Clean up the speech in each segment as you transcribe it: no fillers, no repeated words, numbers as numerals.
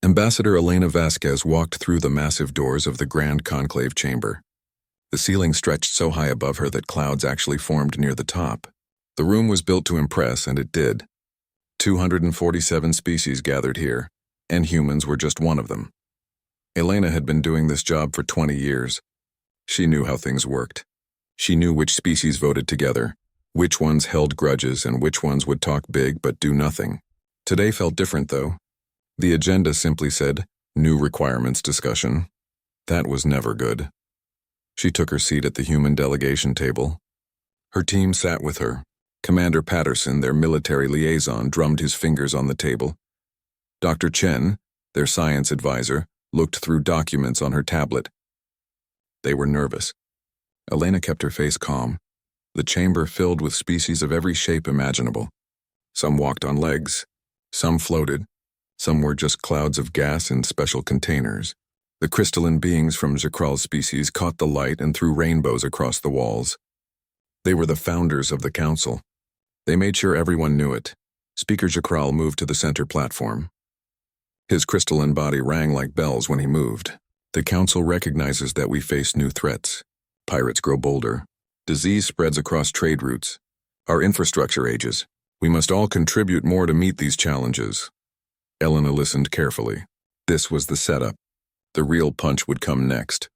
Ambassador Elena Vasquez walked through the massive doors of the Grand Conclave Chamber. The ceiling stretched so high above her that clouds actually formed near the top. The room was built to impress, and it did. 247 species gathered here, and humans were just one of them. Elena had been doing this job for 20 years. She knew how things worked. She knew which species voted together, which ones held grudges, and which ones would talk big but do nothing. Today felt different, though. The agenda simply said, "New requirements discussion." That was never good. She took her seat at the human delegation table. Her team sat with her. Commander Patterson, their military liaison, drummed his fingers on the table. Dr. Chen, their science advisor, looked through documents on her tablet. They were nervous. Elena kept her face calm. The chamber filled with species of every shape imaginable. Some walked on legs. Some floated. Some were just clouds of gas in special containers. The crystalline beings from Chuckled species caught the light and threw rainbows across the walls. They were the founders of the council. They made sure everyone knew it. Speaker Chuckled moved to the center platform. His crystalline body rang like bells when he moved. The council recognizes that we face new threats. Pirates grow bolder. Disease spreads across trade routes. Our infrastructure ages. We must all contribute more to meet these challenges. Elena listened carefully. This was the setup. The real punch would come next.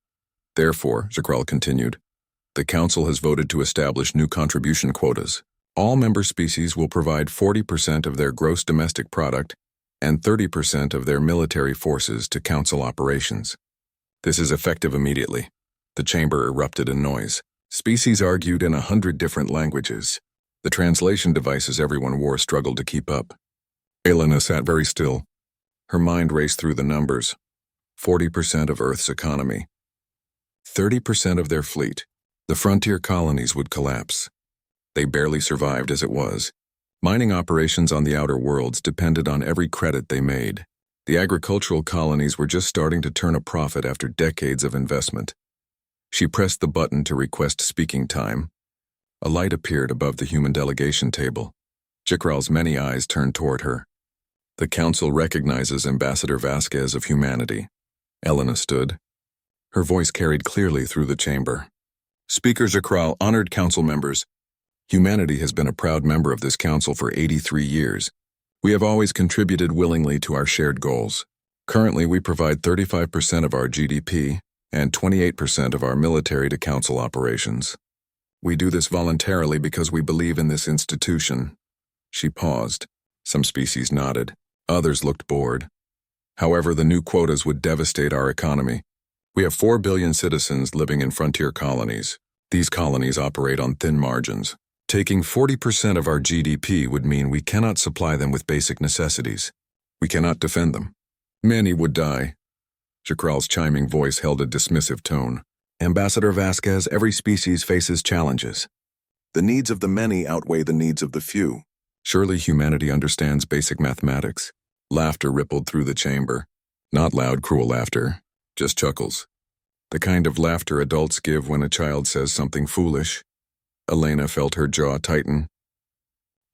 Therefore, Chuckled continued, the council has voted to establish new contribution quotas. All member species will provide 40% of their gross domestic product and 30% of their military forces to council operations. This is effective immediately. The chamber erupted in noise. Species argued in 100 different languages. The translation devices everyone wore struggled to keep up. Elena sat very still. Her mind raced through the numbers. 40% of Earth's economy. 30% of their fleet. The frontier colonies would collapse. They barely survived as it was. Mining operations on the outer worlds depended on every credit they made. The agricultural colonies were just starting to turn a profit after decades of investment. She pressed the button to request speaking time. A light appeared above the human delegation table. Chuckled's many eyes turned toward her. The council recognizes Ambassador Vasquez of humanity. Elena stood. Her voice carried clearly through the chamber. Speaker Chuckled, honored council members. Humanity has been a proud member of this council for 83 years. We have always contributed willingly to our shared goals. Currently, we provide 35% of our GDP and 28% of our military to council operations. We do this voluntarily because we believe in this institution. She paused. Some species nodded. Others looked bored. However, the new quotas would devastate our economy. We have 4 billion citizens living in frontier colonies. These colonies operate on thin margins. Taking 40% of our GDP would mean we cannot supply them with basic necessities. We cannot defend them. Many would die. Chuckled's chiming voice held a dismissive tone. Ambassador Vasquez, every species faces challenges. The needs of the many outweigh the needs of the few. Surely humanity understands basic mathematics. Laughter rippled through the chamber. Not loud, cruel laughter, just chuckles. The kind of laughter adults give when a child says something foolish. Elena felt her jaw tighten.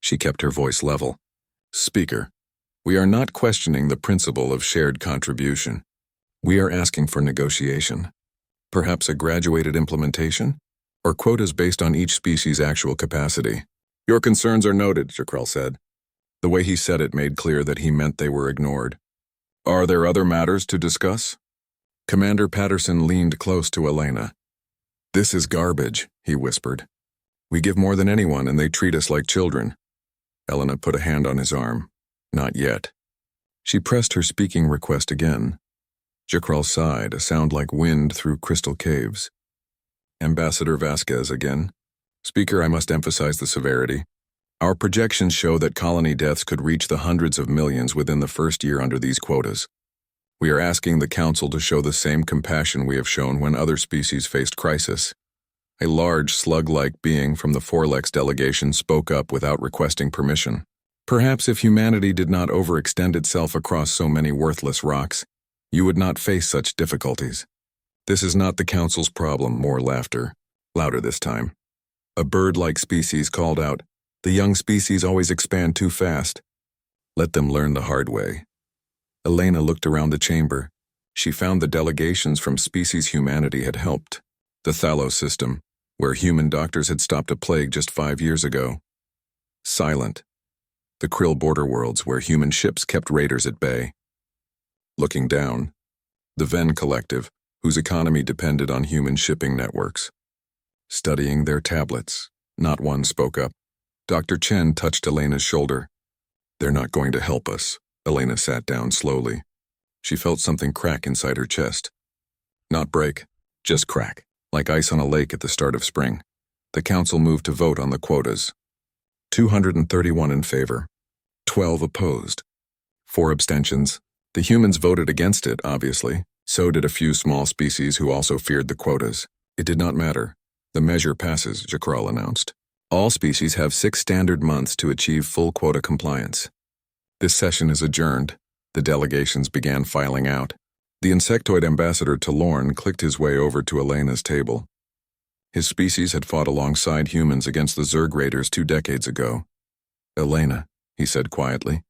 She kept her voice level. Speaker, we are not questioning the principle of shared contribution. We are asking for negotiation. Perhaps a graduated implementation? Or quotas based on each species' actual capacity. Your concerns are noted, Chuckled said. The way he said it made clear that he meant they were ignored. Are there other matters to discuss? Commander Patterson leaned close to Elena. This is garbage, he whispered. We give more than anyone and they treat us like children. Elena put a hand on his arm. Not yet. She pressed her speaking request again. Chuckled sighed, a sound like wind through crystal caves. Ambassador Vasquez again. Speaker, I must emphasize the severity. Our projections show that colony deaths could reach the hundreds of millions within the first year under these quotas. We are asking the Council to show the same compassion we have shown when other species faced crisis. A large slug-like being from the Forlex delegation spoke up without requesting permission. Perhaps if humanity did not overextend itself across so many worthless rocks, you would not face such difficulties. This is not the Council's problem, more laughter. Louder this time. A bird-like species called out, the young species always expand too fast. Let them learn the hard way. Elena looked around the chamber. She found the delegations from species humanity had helped. The Thalos system, where human doctors had stopped a plague just 5 years ago. Silent. The Krill border worlds, where human ships kept raiders at bay. Looking down, the Venn Collective, whose economy depended on human shipping networks. Studying their tablets, not one spoke up. Dr. Chen touched Elena's shoulder. They're not going to help us. Elena sat down slowly. She felt something crack inside her chest. Not break, just crack, like ice on a lake at the start of spring. The council moved to vote on the quotas. 231 in favor, 12 opposed, 4 abstentions. The humans voted against it, obviously. So did a few small species who also feared the quotas. It did not matter. The measure passes, Jakral announced. All species have 6 standard months to achieve full quota compliance. This session is adjourned. The delegations began filing out. The insectoid ambassador Talorn clicked his way over to Elena's table. His species had fought alongside humans against the Zerg raiders 2 decades ago. Elena, he said quietly,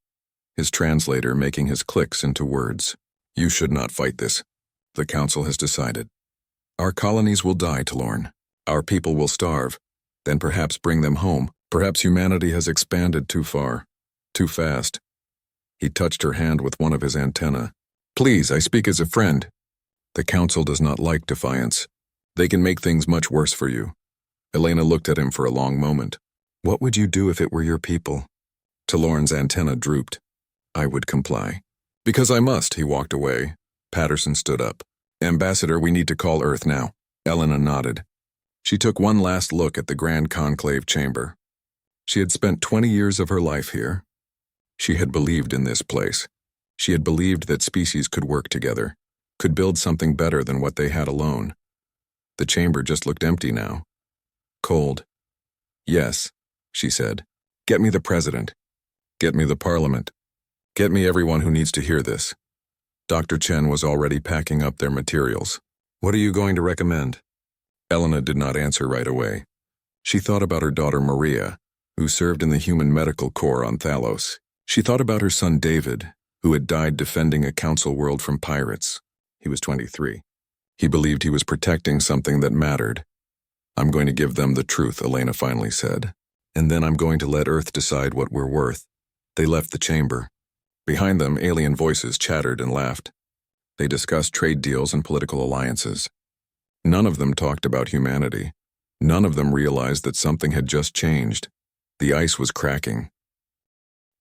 his translator making his clicks into words. You should not fight this. The council has decided. Our colonies will die, Talorn. Our people will starve. Then perhaps bring them home. Perhaps humanity has expanded too far. Too fast. He touched her hand with one of his antennae. Please, I speak as a friend. The council does not like defiance. They can make things much worse for you. Elena looked at him for a long moment. What would you do if it were your people? Talorn's antenna drooped. I would comply. Because I must, he walked away. Patterson stood up. Ambassador, we need to call Earth now. Elena nodded. She took one last look at the Grand Conclave chamber. She had spent 20 years of her life here. She had believed in this place. She had believed that species could work together, could build something better than what they had alone. The chamber just looked empty now. Cold. Yes, she said. Get me the president. Get me the parliament. Get me everyone who needs to hear this. Dr. Chen was already packing up their materials. What are you going to recommend? Elena did not answer right away. She thought about her daughter Maria, who served in the Human Medical Corps on Thalos. She thought about her son David, who had died defending a council world from pirates. He was 23. He believed he was protecting something that mattered. I'm going to give them the truth, Elena finally said. And then I'm going to let Earth decide what we're worth. They left the chamber. Behind them, alien voices chattered and laughed. They discussed trade deals and political alliances. None of them talked about humanity. None of them realized that something had just changed. The ice was cracking.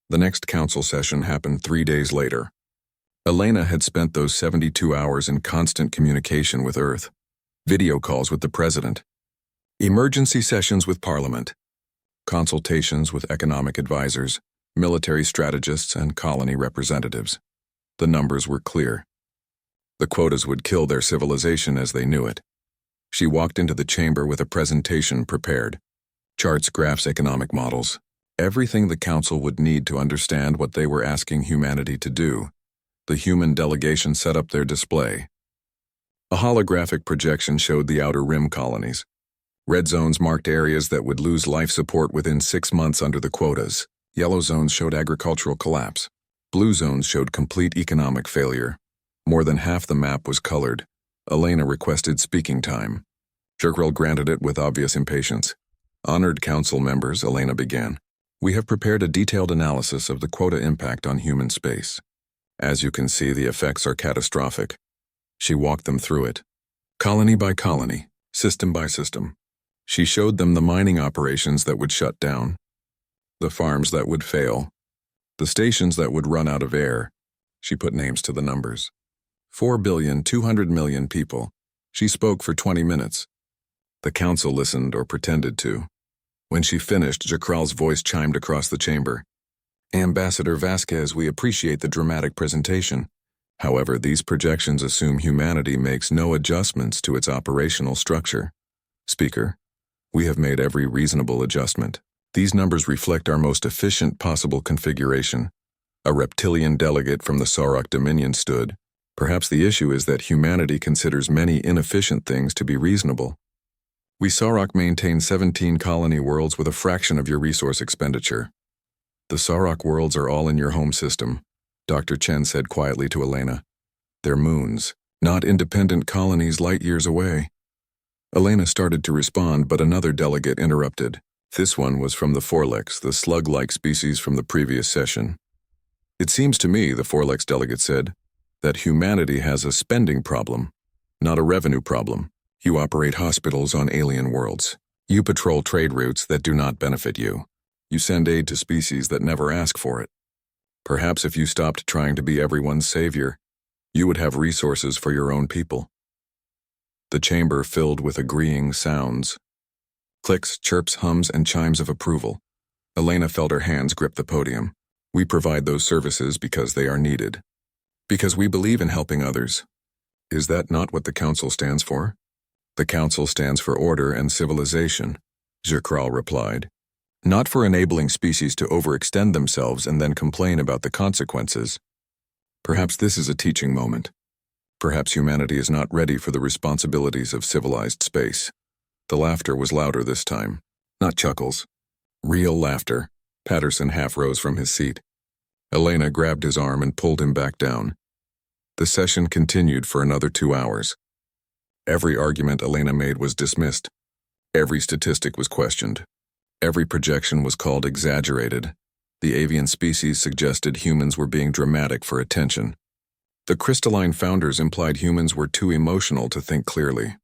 The next council session happened 3 days later. Elena had spent those 72 hours in constant communication with Earth. Video calls with the president. Emergency sessions with Parliament. Consultations with economic advisors, military strategists, and colony representatives. The numbers were clear. The quotas would kill their civilization as they knew it. She walked into the chamber with a presentation prepared. Charts, graphs, economic models. Everything the council would need to understand what they were asking humanity to do. The human delegation set up their display. A holographic projection showed the outer rim colonies. Red zones marked areas that would lose life support within 6 months under the quotas. Yellow zones showed agricultural collapse. Blue zones showed complete economic failure. More than half the map was colored. Elena requested speaking time. Chuckled granted it with obvious impatience. Honored council members, Elena began. We have prepared a detailed analysis of the quota impact on human space. As you can see, the effects are catastrophic. She walked them through it. Colony by colony, system by system. She showed them the mining operations that would shut down, the farms that would fail, the stations that would run out of air. She put names to the numbers. 4,200,000,000 people. She spoke for 20 minutes. The council listened or pretended to. When she finished, Jakral's voice chimed across the chamber. Ambassador Vasquez, we appreciate the dramatic presentation. However, these projections assume humanity makes no adjustments to its operational structure. Speaker, we have made every reasonable adjustment. These numbers reflect our most efficient possible configuration. A reptilian delegate from the Sauroch Dominion stood. Perhaps the issue is that humanity considers many inefficient things to be reasonable. We Sauroch maintain 17 colony worlds with a fraction of your resource expenditure. The Sauroch worlds are all in your home system. Dr. Chen said quietly to Elena. They're moons, not independent colonies light years away. Elena started to respond, but another delegate interrupted. This one was from the Forlex, the slug-like species from the previous session. It seems to me, the Forlex delegate said, that humanity has a spending problem, not a revenue problem. You operate hospitals on alien worlds. You patrol trade routes that do not benefit you. You send aid to species that never ask for it. Perhaps if you stopped trying to be everyone's savior, you would have resources for your own people. The chamber filled with agreeing sounds. Clicks, chirps, hums, and chimes of approval. Elena felt her hands grip the podium. We provide those services because they are needed. Because we believe in helping others. Is that not what the Council stands for? The Council stands for order and civilization, Zirkral replied. Not for enabling species to overextend themselves and then complain about the consequences. Perhaps this is a teaching moment. Perhaps humanity is not ready for the responsibilities of civilized space. The laughter was louder this time, not chuckles. Real laughter. Patterson half rose from his seat. Elena grabbed his arm and pulled him back down. The session continued for another 2 hours. Every argument Elena made was dismissed. Every statistic was questioned. Every projection was called exaggerated. The avian species suggested humans were being dramatic for attention. The crystalline founders implied humans were too emotional to think clearly.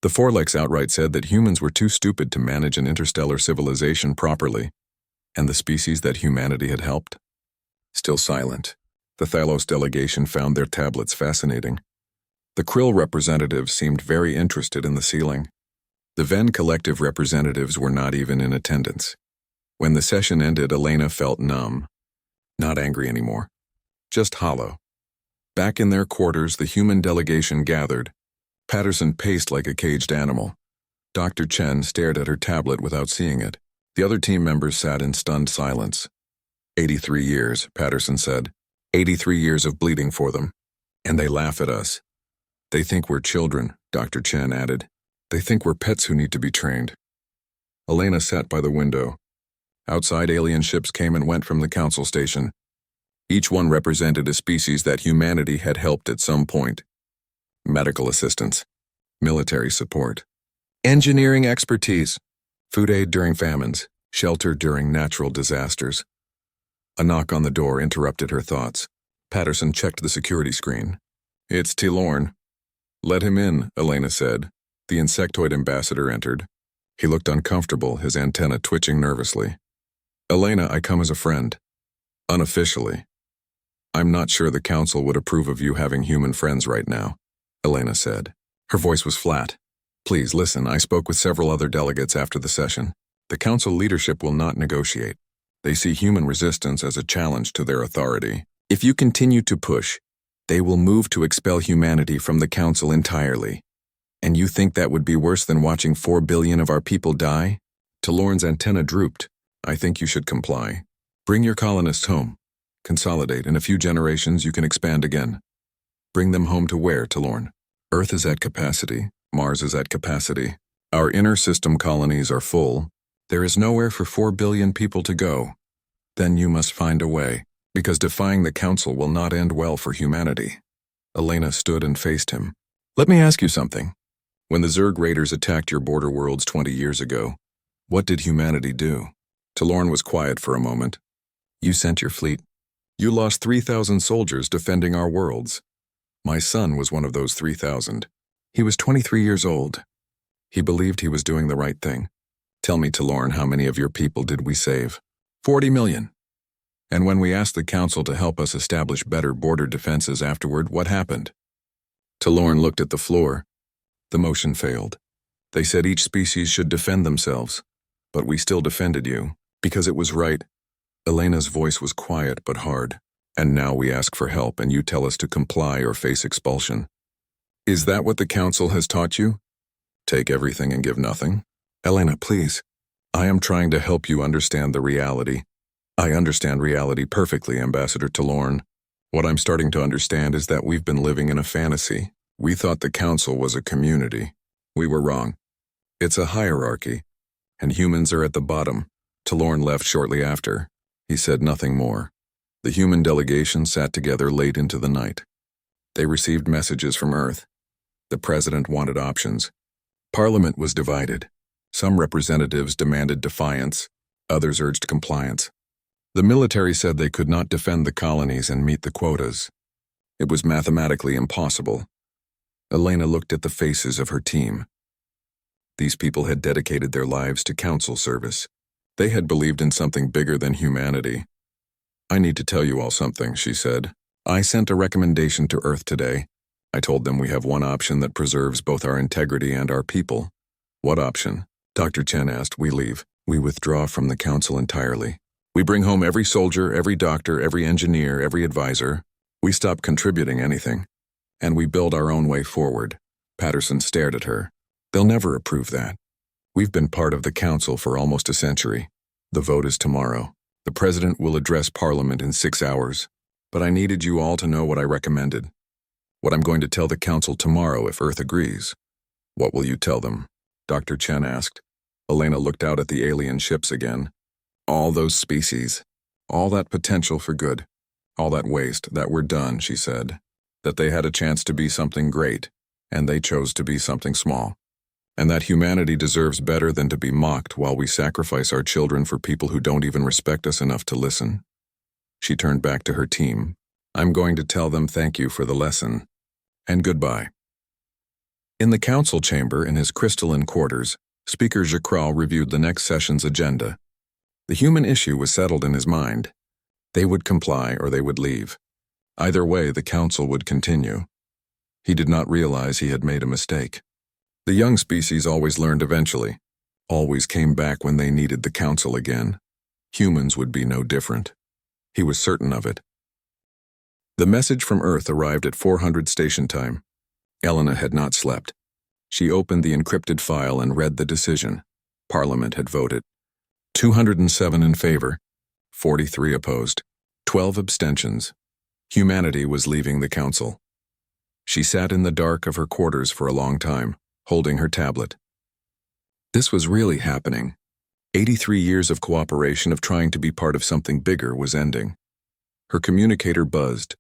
The Forlex outright said that humans were too stupid to manage an interstellar civilization properly, and the species that humanity had helped? Still silent. The Thalos delegation found their tablets fascinating. The Krill representatives seemed very interested in the ceiling. The Ven collective representatives were not even in attendance. When the session ended, Elena felt numb. Not angry anymore. Just hollow. Back in their quarters, the human delegation gathered. Patterson paced like a caged animal. Dr. Chen stared at her tablet without seeing it. The other team members sat in stunned silence. 83 years, Patterson said. 83 years of bleeding for them. And they laugh at us. They think we're children, Dr. Chen added. They think we're pets who need to be trained. Elena sat by the window. Outside, alien ships came and went from the council station. Each one represented a species that humanity had helped at some point. Medical assistance, military support, engineering expertise, food aid during famines, shelter during natural disasters. A knock on the door interrupted her thoughts. Patterson checked the security screen. It's Tilorn. Let him in, Elena said. The insectoid ambassador entered. He looked uncomfortable, his antenna twitching nervously. Elena, I come as a friend. Unofficially. I'm not sure the council would approve of you having human friends right now, Elena said. Her voice was flat. Please listen, I spoke with several other delegates after the session. The council leadership will not negotiate. They see human resistance as a challenge to their authority. If you continue to push, they will move to expel humanity from the council entirely. And you think that would be worse than watching 4 billion of our people die? Tilorn's antenna drooped. I think you should comply. Bring your colonists home. Consolidate. In a few generations, you can expand again. Bring them home to where, Tilorn? Earth is at capacity. Mars is at capacity. Our inner system colonies are full. There is nowhere for 4 billion people to go. Then you must find a way, because defying the council will not end well for humanity. Elena stood and faced him. Let me ask you something. When the Zerg raiders attacked your border worlds 20 years ago, what did humanity do? Tilorn was quiet for a moment. You sent your fleet. You lost 3,000 soldiers defending our worlds. My son was one of those 3,000. He was 23 years old. He believed he was doing the right thing. Tell me, Tilorn, how many of your people did we save? 40 million. And when we asked the council to help us establish better border defenses afterward, what happened? Tilorn looked at the floor. The motion failed. They said each species should defend themselves. But we still defended you, because it was right. Elena's voice was quiet but hard. And now we ask for help and you tell us to comply or face expulsion. Is that what the council has taught you? Take everything and give nothing? Elena, please. I am trying to help you understand the reality. I understand reality perfectly, Ambassador Tilorn. What I'm starting to understand is that we've been living in a fantasy. We thought the council was a community. We were wrong. It's a hierarchy, and humans are at the bottom. Tilorn left shortly after. He said nothing more. The human delegation sat together late into the night. They received messages from Earth. The president wanted options. Parliament was divided. Some representatives demanded defiance, others urged compliance. The military said they could not defend the colonies and meet the quotas. It was mathematically impossible. Elena looked at the faces of her team. These people had dedicated their lives to council service. They had believed in something bigger than humanity. "I need to tell you all something," she said. "I sent a recommendation to Earth today. I told them we have one option that preserves both our integrity and our people." "What option?" Dr. Chen asked. "We leave. We withdraw from the council entirely. We bring home every soldier, every doctor, every engineer, every advisor. We stop contributing anything. And we build our own way forward." Patterson stared at her. "They'll never approve that. We've been part of the council for almost a century. The vote is tomorrow. The president will address Parliament in 6 hours. But I needed you all to know what I recommended. What I'm going to tell the council tomorrow if Earth agrees." "What will you tell them?" Dr. Chen asked. Elena looked out at the alien ships again. "All those species. All that potential for good. All that waste, that we're done," she said. "That they had a chance to be something great, and they chose to be something small. And that humanity deserves better than to be mocked while we sacrifice our children for people who don't even respect us enough to listen." She turned back to her team. "I'm going to tell them thank you for the lesson. And goodbye." In the council chamber in his crystalline quarters, Speaker Chuckled reviewed the next session's agenda. The human issue was settled in his mind. They would comply or they would leave. Either way, the council would continue. He did not realize he had made a mistake. The young species always learned eventually, always came back when they needed the council again. Humans would be no different. He was certain of it. The message from Earth arrived at 400 station time. Elena had not slept. She opened the encrypted file and read the decision. Parliament had voted. 207 in favor, 43 opposed, 12 abstentions. Humanity was leaving the council. She sat in the dark of her quarters for a long time, holding her tablet. This was really happening. 83 years of cooperation of trying to be part of something bigger was ending. Her communicator buzzed.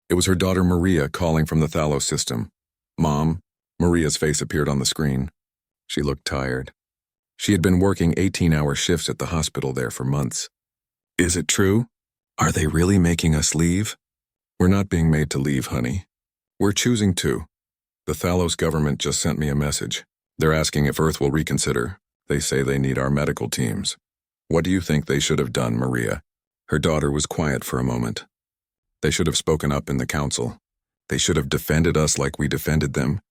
It was her daughter Maria calling from the Thalos system. "Mom," Maria's face appeared on the screen. She looked tired. She had been working 18-hour shifts at the hospital there for months. "Is it true? Are they really making us leave?" "We're not being made to leave, honey. We're choosing to. The Thalos government just sent me a message. They're asking if Earth will reconsider. They say they need our medical teams." "What do you think they should have done, Maria?" Her daughter was quiet for a moment. "They should have spoken up in the council. They should have defended us like we defended them.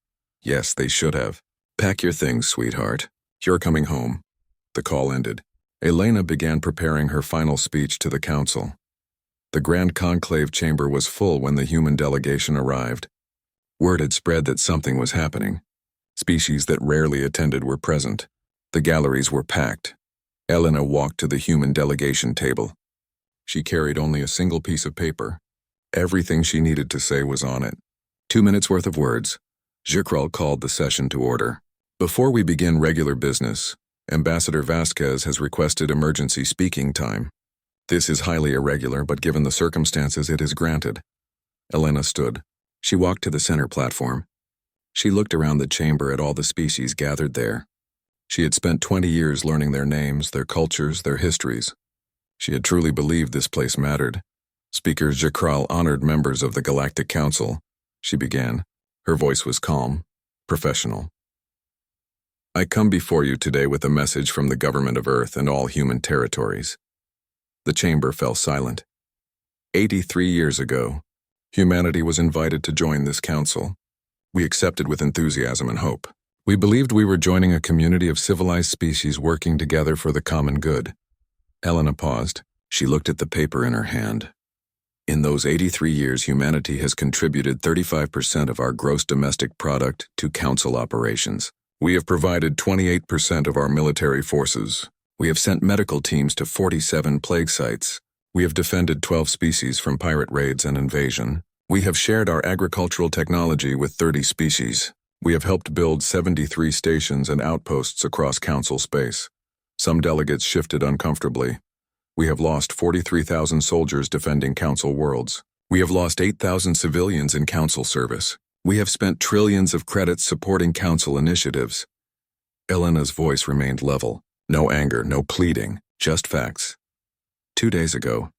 Yes, they should have. Pack your things, sweetheart. You're coming home." The call ended. Elena began preparing her final speech to the council. The Grand Conclave chamber was full when the human delegation arrived. Word had spread that something was happening. Species that rarely attended were present. The galleries were packed. Elena walked to the human delegation table. She carried only a single piece of paper. Everything she needed to say was on it. 2 minutes worth of words. Chuckled called the session to order. "Before we begin regular business, Ambassador Vasquez has requested emergency speaking time. This is highly irregular, but given the circumstances, it is granted." Elena stood. She walked to the center platform. She looked around the chamber at all the species gathered there. She had spent 20 years learning their names, their cultures, their histories. She had truly believed this place mattered. Speaker Chuckled honored members of the Galactic Council. She began. Her voice was calm, professional. "I come before you today with a message from the government of Earth and all human territories." The chamber fell silent. 83 years ago, humanity was invited to join this council. We accepted with enthusiasm and hope. We believed we were joining a community of civilized species working together for the common good. Elena paused. She looked at the paper in her hand. "In those 83 years, humanity has contributed 35% of our gross domestic product to council operations. We have provided 28% of our military forces. We have sent medical teams to 47 plague sites. We have defended 12 species from pirate raids and invasion. We have shared our agricultural technology with 30 species. We have helped build 73 stations and outposts across council space. Some delegates shifted uncomfortably. We have lost 43,000 soldiers defending Council worlds. We have lost 8,000 civilians in Council service. We have spent trillions of credits supporting Council initiatives. Elena's voice remained level. No anger, no pleading, just facts. 2 days ago,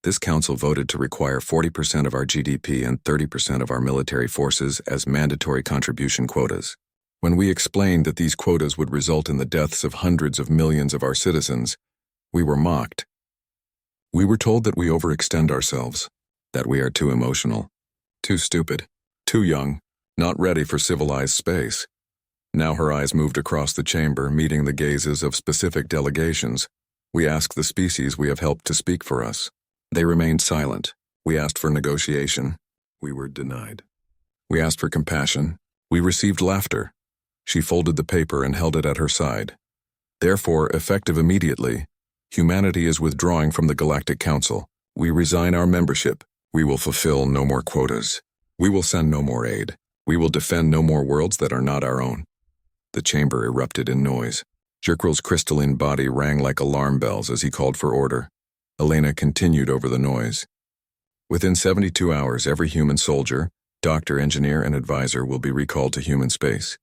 this council voted to require 40% of our GDP and 30% of our military forces as mandatory contribution quotas. When we explained that these quotas would result in the deaths of hundreds of millions of our citizens, we were mocked. We were told that we overextend ourselves, that we are too emotional, too stupid, too young, not ready for civilized space. Now her eyes moved across the chamber, meeting the gazes of specific delegations. We asked the species we have helped to speak for us. They remained silent. We asked for negotiation. We were denied. We asked for compassion. We received laughter. She folded the paper and held it at her side. Therefore, effective immediately, humanity is withdrawing from the Galactic Council. We resign our membership. We will fulfill no more quotas. We will send no more aid. We will defend no more worlds that are not our own. The chamber erupted in noise. Chuckled crystalline body rang like alarm bells as he called for order. Elena continued over the noise. Within 72 hours, every human soldier, doctor, engineer, and advisor will be recalled to human space.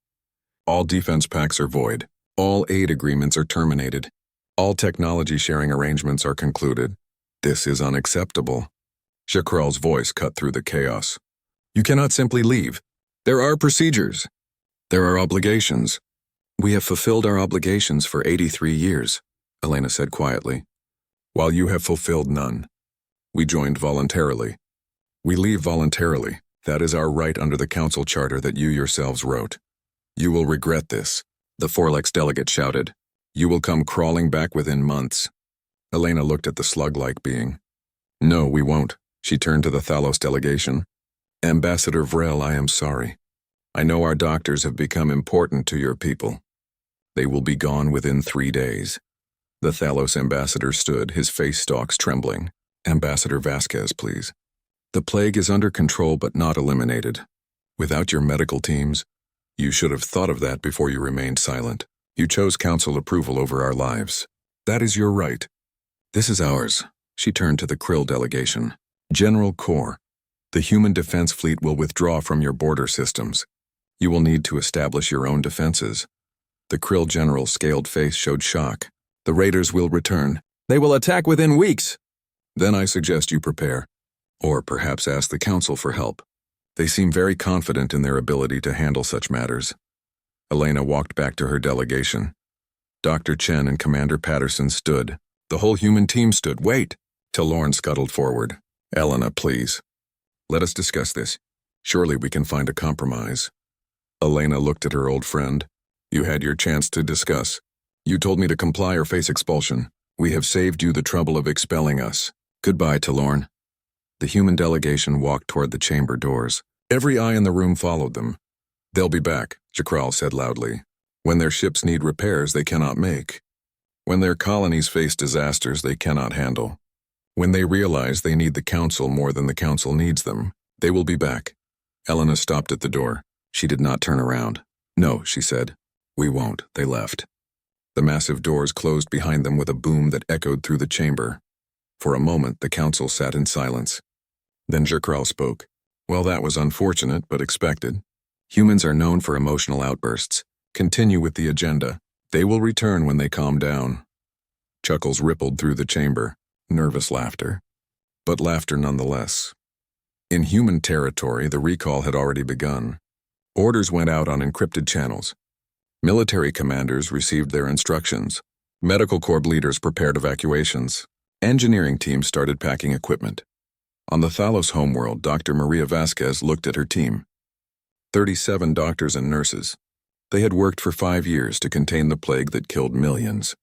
All defense pacts are void. All aid agreements are terminated. All technology sharing arrangements are concluded. This is unacceptable. Chuckled's voice cut through the chaos. You cannot simply leave. There are procedures. There are obligations. We have fulfilled our obligations for 83 years, Elena said quietly. While you have fulfilled none. We joined voluntarily. We leave voluntarily. That is our right under the council charter that you yourselves wrote. You will regret this, the Forlex delegate shouted. You will come crawling back within months. Elena looked at the slug-like being. No, we won't. She turned to the Thalos delegation. Ambassador Vrel, I am sorry. I know our doctors have become important to your people. They will be gone within 3 days. The Thalos ambassador stood, his face stalks trembling. Ambassador Vasquez, please. The plague is under control but not eliminated. Without your medical teams, you should have thought of that before you remained silent. You chose council approval over our lives. That is your right. This is ours. She turned to the Krill delegation. General Corps, the human defense fleet will withdraw from your border systems. You will need to establish your own defenses. The Krill general's scaled face showed shock. The raiders will return. They will attack within weeks. Then I suggest you prepare. Or perhaps ask the council for help. They seem very confident in their ability to handle such matters. Elena walked back to her delegation. Dr. Chen and Commander Patterson stood. The whole human team stood. Wait! Till Lorne scuttled forward. Elena, please. Let us discuss this. Surely we can find a compromise. Elena looked at her old friend. You had your chance to discuss. You told me to comply or face expulsion. We have saved you the trouble of expelling us. Goodbye, Talorn. The human delegation walked toward the chamber doors. Every eye in the room followed them. They'll be back, Chuckled said loudly. When their ships need repairs they cannot make. When their colonies face disasters they cannot handle. When they realize they need the council more than the council needs them, they will be back. Elena stopped at the door. She did not turn around. No, she said. We won't. They left. The massive doors closed behind them with a boom that echoed through the chamber. For a moment, the council sat in silence. Then Chuckled spoke. Well, that was unfortunate, but expected. Humans are known for emotional outbursts. Continue with the agenda. They will return when they calm down. Chuckles rippled through the chamber. Nervous laughter. But laughter nonetheless. In human territory, the recall had already begun. Orders went out on encrypted channels. Military commanders received their instructions. Medical corps leaders prepared evacuations. Engineering teams started packing equipment. On the Thalos homeworld, Dr. Maria Vasquez looked at her team. 37 doctors and nurses. They had worked for 5 years to contain the plague that killed millions.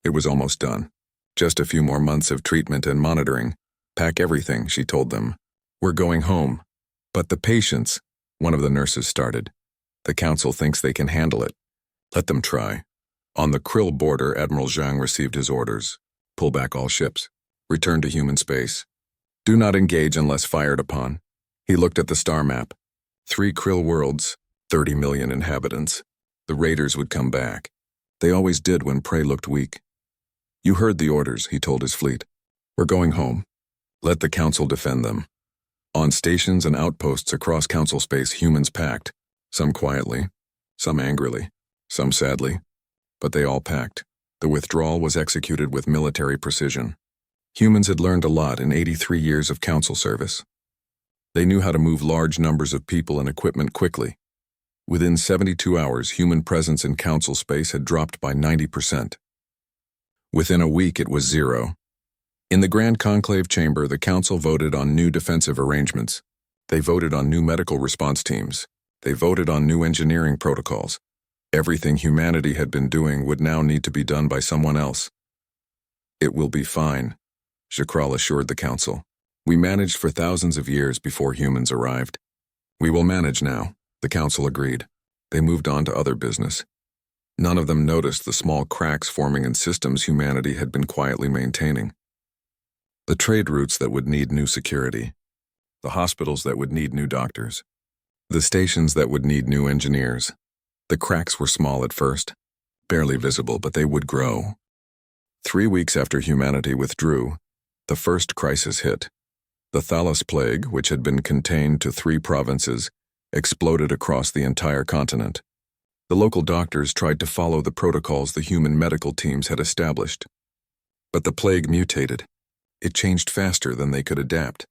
It was almost done. Just a few more months of treatment and monitoring. Pack everything, she told them. We're going home. But the patients, one of the nurses started. The council thinks they can handle it. Let them try. On the Krill border, Admiral Zhang received his orders. Pull back all ships. Return to human space. Do not engage unless fired upon. He looked at the star map. 3 Krill worlds, 30 million inhabitants. The raiders would come back. They always did when prey looked weak. You heard the orders, he told his fleet. We're going home. Let the Council defend them. On stations and outposts across Council space, humans packed, some quietly, some angrily, some sadly, but they all packed. The withdrawal was executed with military precision. Humans had learned a lot in 83 years of Council service. They knew how to move large numbers of people and equipment quickly. Within 72 hours, human presence in Council space had dropped by 90%. Within a week, it was zero. In the Grand Conclave chamber, the Council voted on new defensive arrangements. They voted on new medical response teams. They voted on new engineering protocols. Everything humanity had been doing would now need to be done by someone else. It will be fine, Chuckled assured the Council. We managed for thousands of years before humans arrived. We will manage now, the Council agreed. They moved on to other business. None of them noticed the small cracks forming in systems humanity had been quietly maintaining. The trade routes that would need new security. The hospitals that would need new doctors. The stations that would need new engineers. The cracks were small at first, barely visible, but they would grow. 3 weeks after humanity withdrew, the first crisis hit. The Thalos plague, which had been contained to 3 provinces, exploded across the entire continent. The local doctors tried to follow the protocols the human medical teams had established. But the plague mutated. It changed faster than they could adapt.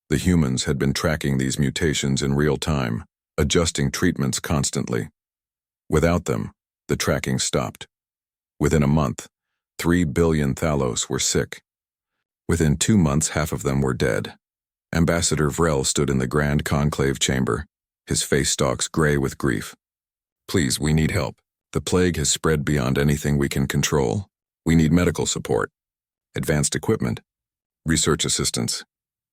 The humans had been tracking these mutations in real time, adjusting treatments constantly. Without them, the tracking stopped. Within a month, 3 billion Thalos were sick. Within 2 months, half of them were dead. Ambassador Vrel stood in the Grand Conclave chamber, his face stalks gray with grief. Please, we need help. The plague has spread beyond anything we can control. We need medical support, advanced equipment, research assistance.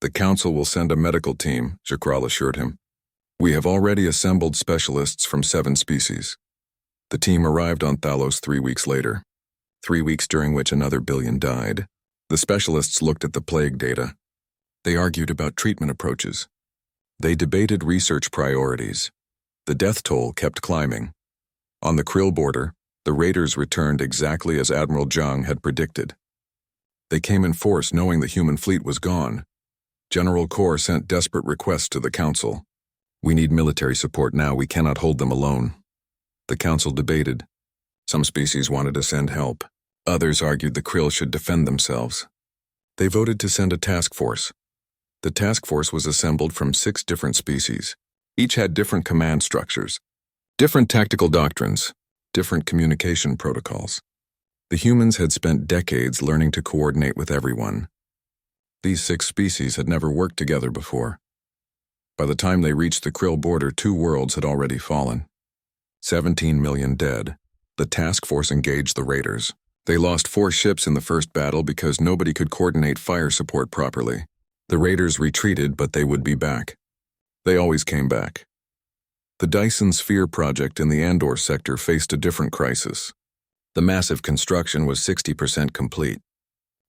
The Council will send a medical team, Chuckled assured him. We have already assembled specialists from 7 species. The team arrived on Thalos 3 weeks later, 3 weeks during which another billion died. The specialists looked at the plague data. They argued about treatment approaches. They debated research priorities. The death toll kept climbing. On the Krill border, the raiders returned exactly as Admiral Zhang had predicted. They came in force knowing the human fleet was gone. General Kor sent desperate requests to the Council. We need military support now, we cannot hold them alone. The Council debated. Some species wanted to send help. Others argued the Krill should defend themselves. They voted to send a task force. The task force was assembled from 6 different species. Each had different command structures, different tactical doctrines, different communication protocols. The humans had spent decades learning to coordinate with everyone. These 6 species had never worked together before. By the time they reached the Krill border, 2 worlds had already fallen. 17 million dead. The task force engaged the raiders. They lost 4 ships in the first battle because nobody could coordinate fire support properly. The raiders retreated, but they would be back. They always came back. The Dyson Sphere project in the Andor sector faced a different crisis. The massive construction was 60% complete.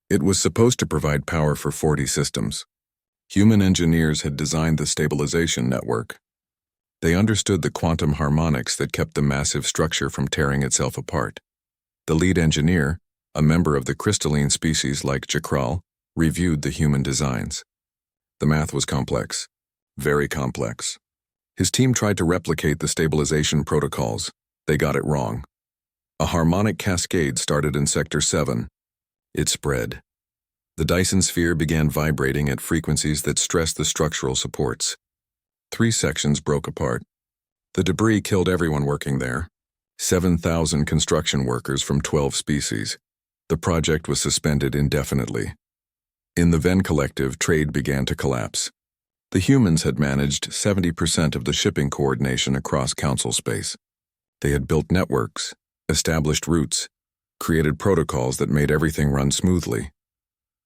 It was supposed to provide power for 40 systems. Human engineers had designed the stabilization network. They understood the quantum harmonics that kept the massive structure from tearing itself apart. The lead engineer, a member of the crystalline species like Chuckled, reviewed the human designs. The math was complex, very complex. His team tried to replicate the stabilization protocols. They got it wrong. A harmonic cascade started in Sector 7. It spread. The Dyson sphere began vibrating at frequencies that stressed the structural supports. 3 sections broke apart. The debris killed everyone working there. 7,000 construction workers from 12 species. The project was suspended indefinitely. In the Venn Collective, trade began to collapse. The humans had managed 70% of the shipping coordination across Council space. They had built networks, established routes, created protocols that made everything run smoothly.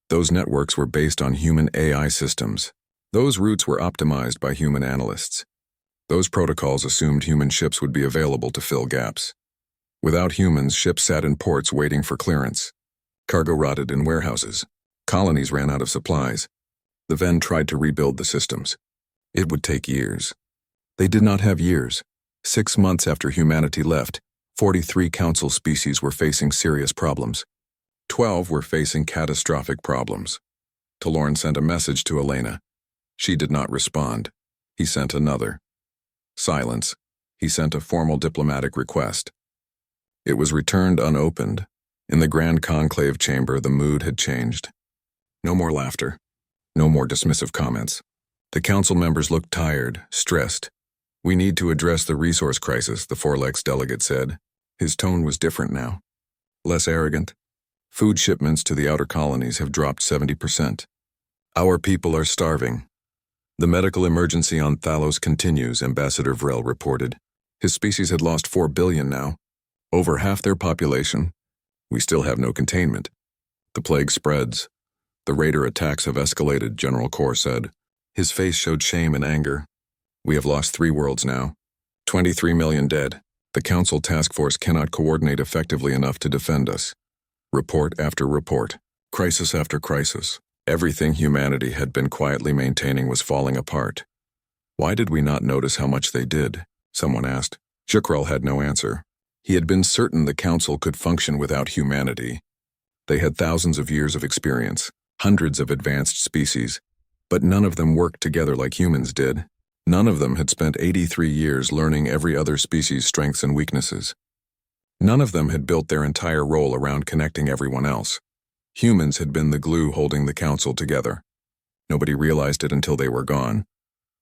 Those networks were based on human AI systems. Those routes were optimized by human analysts. Those protocols assumed human ships would be available to fill gaps. Without humans, ships sat in ports waiting for clearance. Cargo rotted in warehouses. Colonies ran out of supplies. The Ven tried to rebuild the systems. It would take years. They did not have years. 6 months after humanity left, 43 Council species were facing serious problems. 12 were facing catastrophic problems. Talorn sent a message to Elena. She did not respond. He sent another. Silence. He sent a formal diplomatic request. It was returned unopened. In the Grand Conclave chamber, the mood had changed. No more laughter. No more dismissive comments. The council members looked tired, stressed. "We need to address the resource crisis," the Forlex delegate said. His tone was different now. Less arrogant. "Food shipments to the outer colonies have dropped 70%. Our people are starving." "The medical emergency on Thalos continues," Ambassador Vrel reported. His species had lost 4 billion now. Over half their population. "We still have no containment. The plague spreads. The raider attacks have escalated," General Kor said. His face showed shame and anger. "We have lost 3 worlds now. 23 million dead. The Council Task Force cannot coordinate effectively enough to defend us." Report after report. Crisis after crisis. Everything humanity had been quietly maintaining was falling apart. "Why did we not notice how much they did?" someone asked. Chuckled had no answer. He had been certain the Council could function without humanity. They had thousands of years of experience, hundreds of advanced species, but none of them worked together like humans did. None of them had spent 83 years learning every other species' strengths and weaknesses. None of them had built their entire role around connecting everyone else. Humans had been the glue holding the Council together. Nobody realized it until they were gone.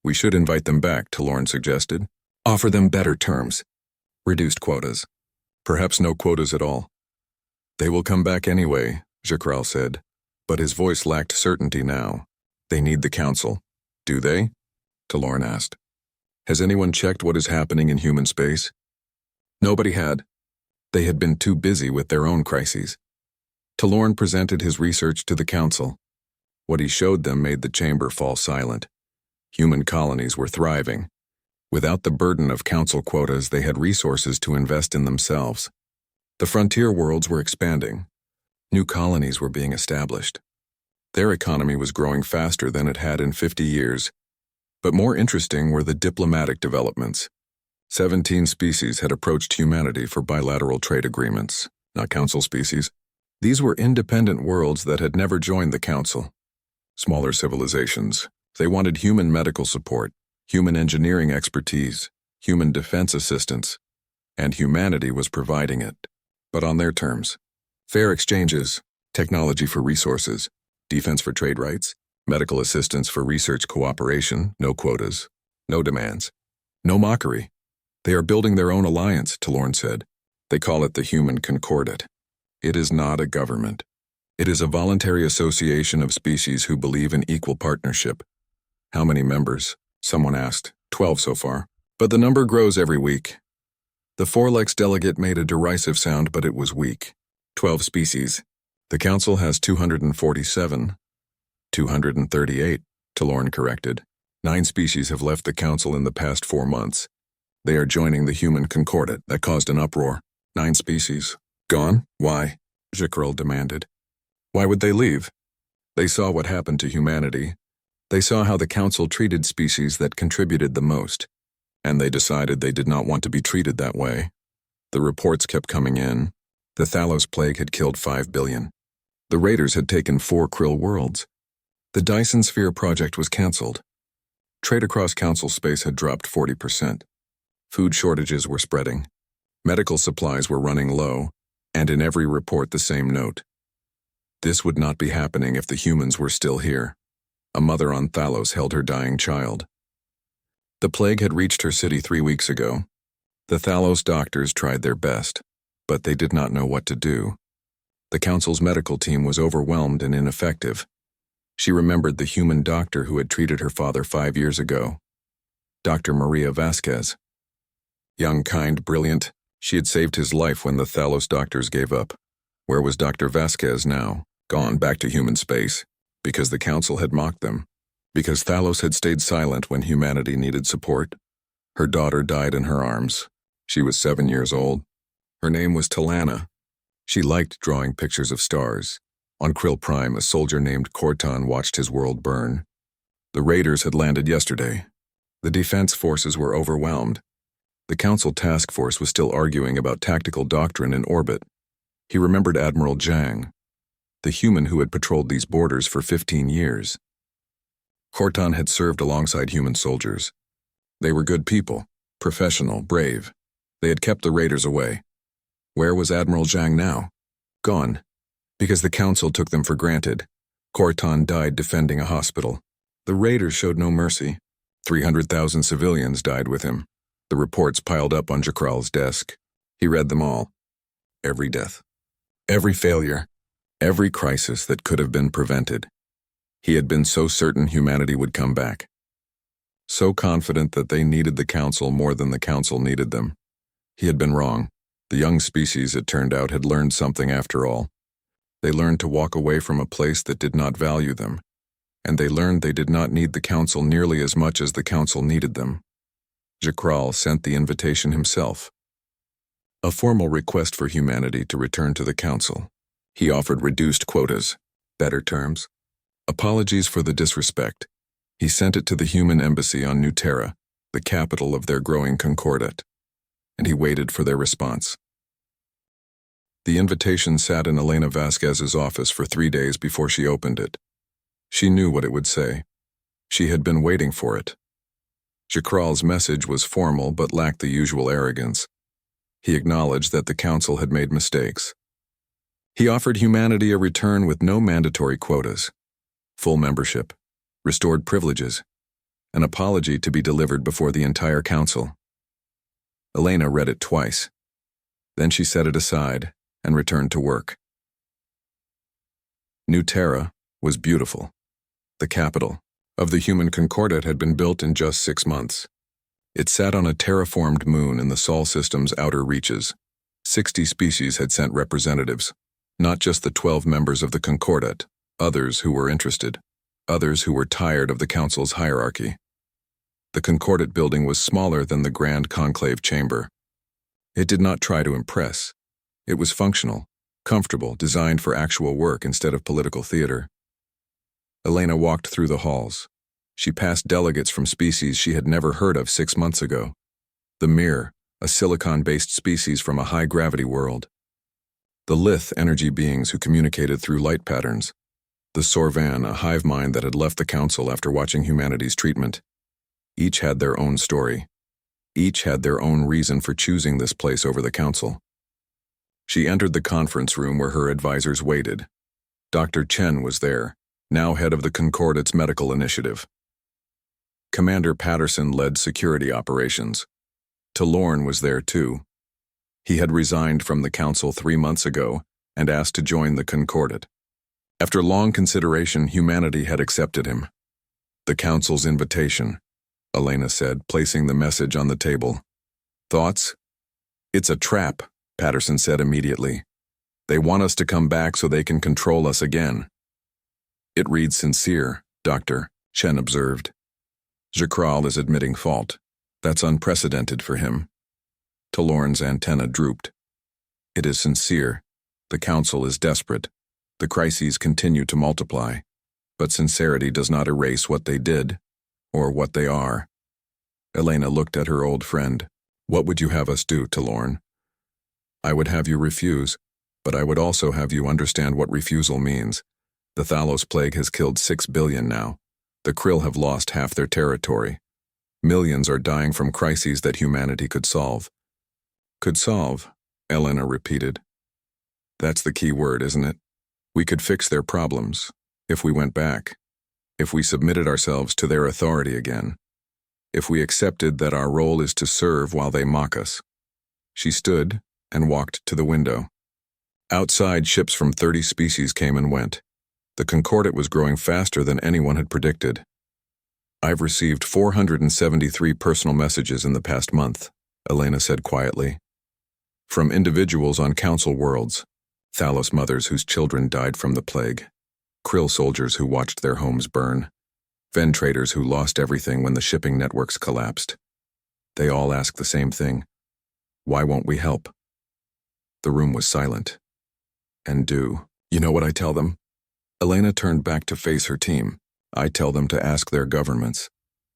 "We should invite them back," Talorn suggested. "Offer them better terms. Reduced quotas. Perhaps no quotas at all." "They will come back anyway," Chuckled said, but his voice lacked certainty now. "They need the Council." "Do they?" Talorn asked. "Has anyone checked what is happening in human space?" Nobody had. They had been too busy with their own crises. Talorn presented his research to the Council. What he showed them made the chamber fall silent. Human colonies were thriving. Without the burden of Council quotas, they had resources to invest in themselves. The frontier worlds were expanding. New colonies were being established. Their economy was growing faster than it had in 50 years. But more interesting were the diplomatic developments. 17 species had approached humanity for bilateral trade agreements, not Council species. These were independent worlds that had never joined the Council. Smaller civilizations. They wanted human medical support, human engineering expertise, human defense assistance, and humanity was providing it, but on their terms. Fair exchanges, technology for resources, defense for trade rights, medical assistance for research cooperation, no quotas, no demands, no mockery. "They are building their own alliance," Talorn said. "They call it the Human Concordat. It is not a government. It is a voluntary association of species who believe in equal partnership." "How many members?" someone asked. 12 so far. "But the number grows every week." The Forlex delegate made a derisive sound, but it was weak. 12 species. "The Council has 247. 238, Talorn corrected. 9 species have left the Council in the past 4 months. They are joining the Human Concordat. That caused an uproar. 9 species. Gone? Why? Chuckled demanded. Why would they leave? They saw what happened to humanity. They saw how the Council treated species that contributed the most, and they decided they did not want to be treated that way. The reports kept coming in. The Thalos plague had killed 5 billion. The raiders had taken 4 krill worlds. The Dyson Sphere project was cancelled. Trade across Council space had dropped 40%. Food shortages were spreading. Medical supplies were running low, and in every report the same note. This would not be happening if the humans were still here. A mother on Thalos held her dying child. The plague had reached her city 3 weeks ago. The Thalos doctors tried their best, but they did not know what to do. The Council's medical team was overwhelmed and ineffective. She remembered the human doctor who had treated her father 5 years ago. Dr. Maria Vasquez. Young, kind, brilliant, she had saved his life when the Thalos doctors gave up. Where was Dr. Vasquez now? Gone back to human space. Because the Council had mocked them. Because Thalos had stayed silent when humanity needed support. Her daughter died in her arms. She was 7 years old. Her name was Talana. She liked drawing pictures of stars. On Krill Prime, a soldier named Corton watched his world burn. The raiders had landed yesterday. The defense forces were overwhelmed. The Council task force was still arguing about tactical doctrine in orbit. He remembered Admiral Zhang. the human who had patrolled these borders for 15 years. Corton had served alongside human soldiers. They were good people, professional, brave. They had kept the raiders away. Where was Admiral Zhang now? Gone. Because the council took them for granted. Corton died defending a hospital. The raiders showed no mercy. 300,000 civilians died with him. The reports piled up on Jakral's desk. He read them all. Every death. Every failure. Every crisis that could have been prevented. He had been so certain humanity would come back. So confident that they needed the council more than the council needed them. He had been wrong. The young species, it turned out, had learned something after all. They learned to walk away from a place that did not value them. And they learned they did not need the council nearly as much as the council needed them. Jakral sent the invitation himself. A formal request for humanity to return to the council. He offered reduced quotas, better terms, apologies for the disrespect. He sent it to the human embassy on New Terra, the capital of their growing concordat, and he waited for their response. The invitation sat in Elena Vasquez's office for 3 days before she opened it. She knew what it would say. She had been waiting for it. Jakral's message was formal but lacked the usual arrogance. He acknowledged that the council had made mistakes. He offered humanity a return with no mandatory quotas, full membership, restored privileges, an apology to be delivered before the entire council. Elena read it twice. Then she set it aside and returned to work. New Terra was beautiful. The capital of the human concordat had been built in just 6 months. It sat on a terraformed moon in the Sol system's outer reaches. 60 species had sent representatives, not just the 12 members of the concordat, others who were interested, others who were tired of the council's hierarchy. The concordat building was smaller than the grand conclave chamber. It did not try to impress. It was functional, comfortable, designed for actual work instead of political theater. Elena walked through the halls. She passed delegates from species she had never heard of 6 months ago. The Mir, a silicon-based species from a high-gravity world. The Lith energy beings who communicated through light patterns. The Sorvan, a hive mind that had left the council after watching humanity's treatment. Each had their own story. Each had their own reason for choosing this place over the council. She entered the conference room where her advisors waited. Dr. Chen was there, now head of the Concordat's medical initiative. Commander Patterson led security operations. Talorn was there too. He had resigned from the council 3 months ago and asked to join the Concordat. After long consideration, humanity had accepted him. The council's invitation, Elena said, placing the message on the table. Thoughts? It's a trap, Patterson said immediately. They want us to come back so they can control us again. It reads sincere, Doctor, Chen observed. Jakral is admitting fault. That's unprecedented for him. Talorn's antenna drooped. It is sincere. The council is desperate. The crises continue to multiply. But sincerity does not erase what they did, or what they are. Elena looked at her old friend. What would you have us do, Talorn? I would have you refuse, but I would also have you understand what refusal means. The Thalos plague has killed 6 billion now. The Krill have lost half their territory. Millions are dying from crises that humanity could solve. Could solve, Elena repeated. That's the key word, isn't it? We could fix their problems, if we went back, if we submitted ourselves to their authority again, if we accepted that our role is to serve while they mock us. She stood and walked to the window. Outside, ships from 30 species came and went. The Concordat was growing faster than anyone had predicted. I've received 473 personal messages in the past month, Elena said quietly. From individuals on council worlds, Thalos mothers whose children died from the plague, Krill soldiers who watched their homes burn, Ven traders who lost everything when the shipping networks collapsed. They all ask the same thing. Why won't we help? The room was silent. And you know what I tell them? Elena turned back to face her team. I tell them to ask their governments.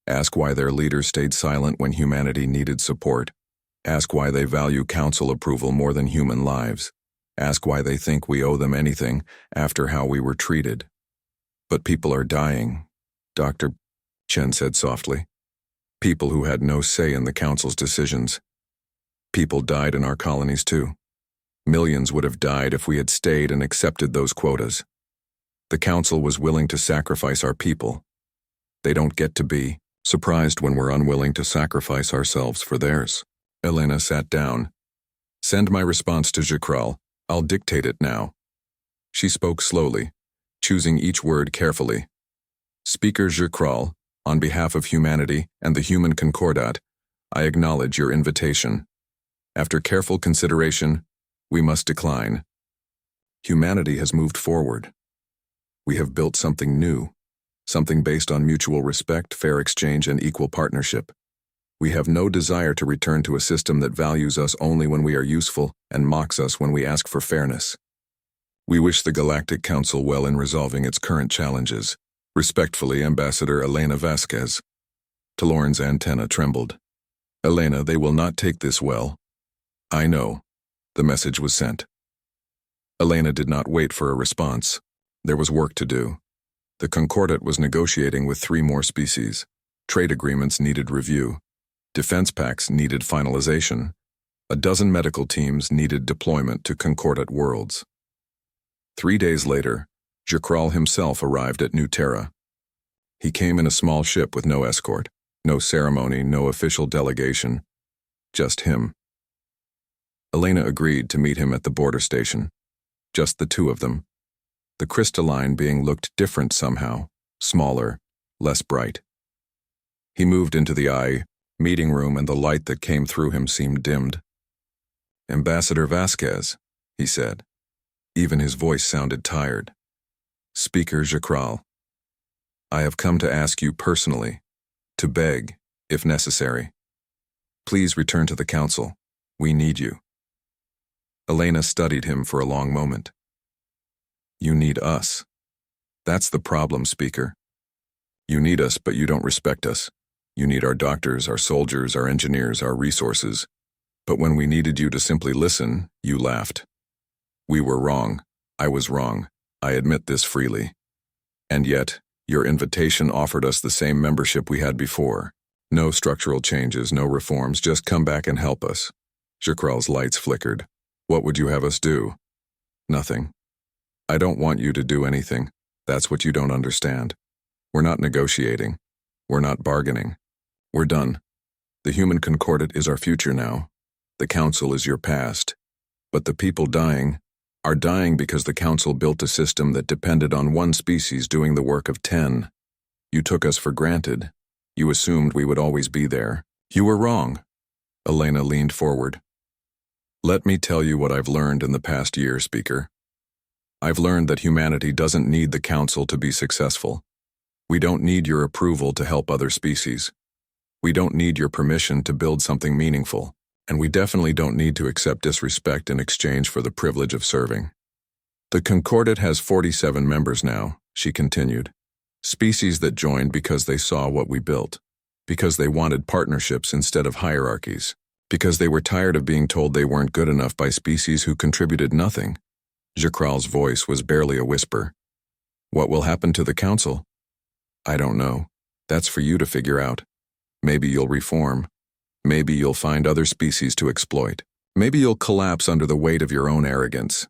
Ask why their leaders stayed silent when humanity needed support. Ask why they value council approval more than human lives. ask why they think we owe them anything after how we were treated. But people are dying, Dr. Chen said softly. People who had no say in the council's decisions. People died in our colonies too. Millions would have died if we had stayed and accepted those quotas. The council was willing to sacrifice our people. They don't get to be surprised when we're unwilling to sacrifice ourselves for theirs. Elena sat down. Send my response to Chuckled. I'll dictate it now. She spoke slowly, choosing each word carefully. Speaker Chuckled, on behalf of humanity and the human concordat, I acknowledge your invitation. After careful consideration, we must decline. Humanity has moved forward. We have built something new, something based on mutual respect, fair exchange, and equal partnership. We have no desire to return to a system that values us only when we are useful and mocks us when we ask for fairness. We wish the Galactic Council well in resolving its current challenges. Respectfully, Ambassador Elena Vasquez. Talorn's antenna trembled. Elena, they will not take this well. I know. The message was sent. Elena did not wait for a response. There was work to do. The Concordat was negotiating with 3 more species. Trade agreements needed review. Defense pacts needed finalization. A dozen medical teams needed deployment to Concordat worlds. 3 days later, Chuckled himself arrived at New Terra. He came in a small ship with no escort, no ceremony, no official delegation. Just him. Elena agreed to meet him at the border station. Just the 2 of them. The crystalline being looked different somehow, smaller, less bright. He moved into the meeting room, and the light that came through him seemed dimmed. Ambassador Vasquez, he said. Even his voice sounded tired. Speaker Chuckled. I have come to ask you personally, to beg, if necessary. Please return to the council. We need you. Elena studied him for a long moment. You need us. That's the problem, Speaker. You need us, but you don't respect us. You need our doctors, our soldiers, our engineers, our resources. But when we needed you to simply listen, you laughed. We were wrong. I was wrong. I admit this freely. And yet, your invitation offered us the same membership we had before. No structural changes, no reforms, just come back and help us. Chuckled's lights flickered. What would you have us do? Nothing. I don't want you to do anything. That's what you don't understand. We're not negotiating. We're not bargaining. We're done. The human concordat is our future now. The council is your past. But the people dying are dying because the council built a system that depended on 1 species doing the work of 10. You took us for granted. You assumed we would always be there. You were wrong. Elena leaned forward. Let me tell you what I've learned in the past year, Speaker. I've learned that humanity doesn't need the council to be successful. We don't need your approval to help other species. We don't need your permission to build something meaningful. And we definitely don't need to accept disrespect in exchange for the privilege of serving. The Concordat has 47 members now, she continued. Species that joined because they saw what we built, because they wanted partnerships instead of hierarchies, because they were tired of being told they weren't good enough by species who contributed nothing. Chuckled's voice was barely a whisper. What will happen to the council? I don't know. That's for you to figure out. Maybe you'll reform. Maybe you'll find other species to exploit. Maybe you'll collapse under the weight of your own arrogance.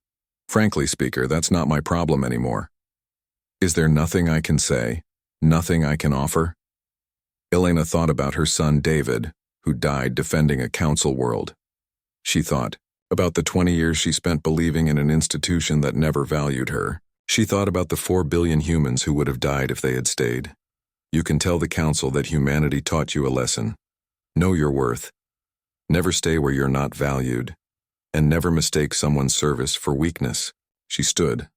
Frankly, Speaker, that's not my problem anymore. Is there nothing I can say? Nothing I can offer? Elena thought about her son David, who died defending a council world. She thought about the 20 years she spent believing in an institution that never valued her. She thought about the 4 billion humans who would have died if they had stayed. You can tell the council that humanity taught you a lesson. Know your worth. Never stay where you're not valued. And never mistake someone's service for weakness. She stood.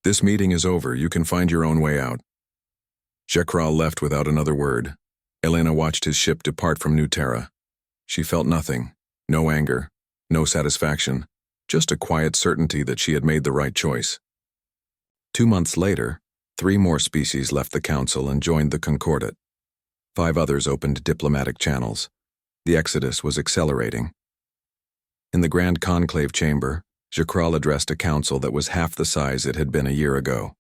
This meeting is over. You can find your own way out. Chuckled left without another word. Elena watched his ship depart from New Terra. She felt nothing. No anger. No satisfaction. Just a quiet certainty that she had made the right choice. 2 months later, 3 more species left the council and joined the Concordat. 5 others opened diplomatic channels. The exodus was accelerating. In the Grand Conclave chamber, Jacral addressed a council that was half the size it had been a year ago.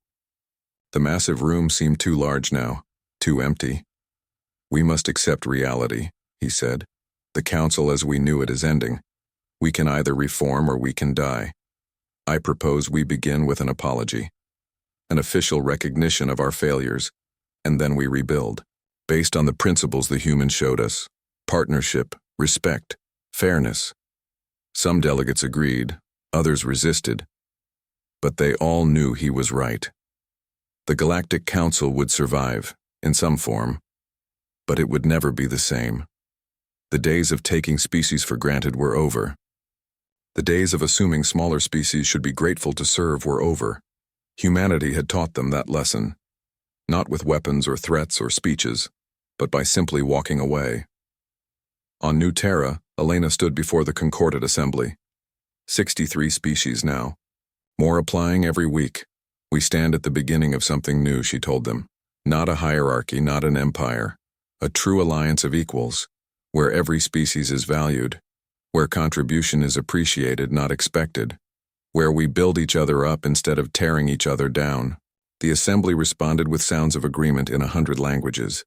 The massive room seemed too large now, too empty. "We must accept reality," he said. "The council as we knew it is ending. We can either reform or we can die. I propose we begin with an apology, an official recognition of our failures, and then we rebuild, based on the principles the humans showed us: partnership, respect, fairness." Some delegates agreed, others resisted, but they all knew he was right. The Galactic Council would survive, in some form, but it would never be the same. The days of taking species for granted were over. The days of assuming smaller species should be grateful to serve were over. Humanity had taught them that lesson, not with weapons or threats or speeches, but by simply walking away. On New Terra, Elena stood before the Concordate Assembly. 63 species now. More applying every week. "We stand at the beginning of something new," she told them. "Not a hierarchy, not an empire. A true alliance of equals, where every species is valued, where contribution is appreciated, not expected, where we build each other up instead of tearing each other down." The assembly responded with sounds of agreement in 100 languages.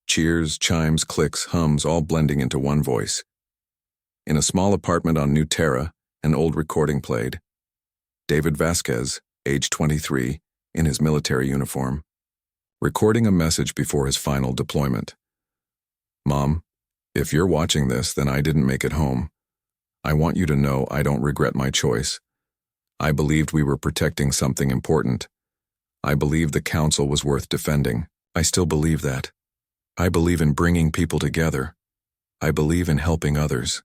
Cheers, chimes, clicks, hums, all blending into one voice. In a small apartment on New Terra, an old recording played. David Vasquez, age 23, in his military uniform, recording a message before his final deployment. "Mom, if you're watching this, then I didn't make it home. I want you to know I don't regret my choice. I believed we were protecting something important. I believed the council was worth defending. I still believe that. I believe in bringing people together. I believe in helping others.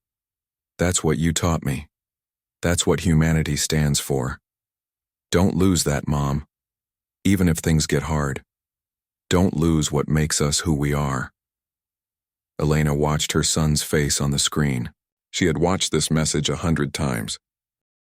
That's what you taught me. That's what humanity stands for. Don't lose that, Mom. Even if things get hard. Don't lose what makes us who we are." Elena watched her son's face on the screen. She had watched this message 100 times,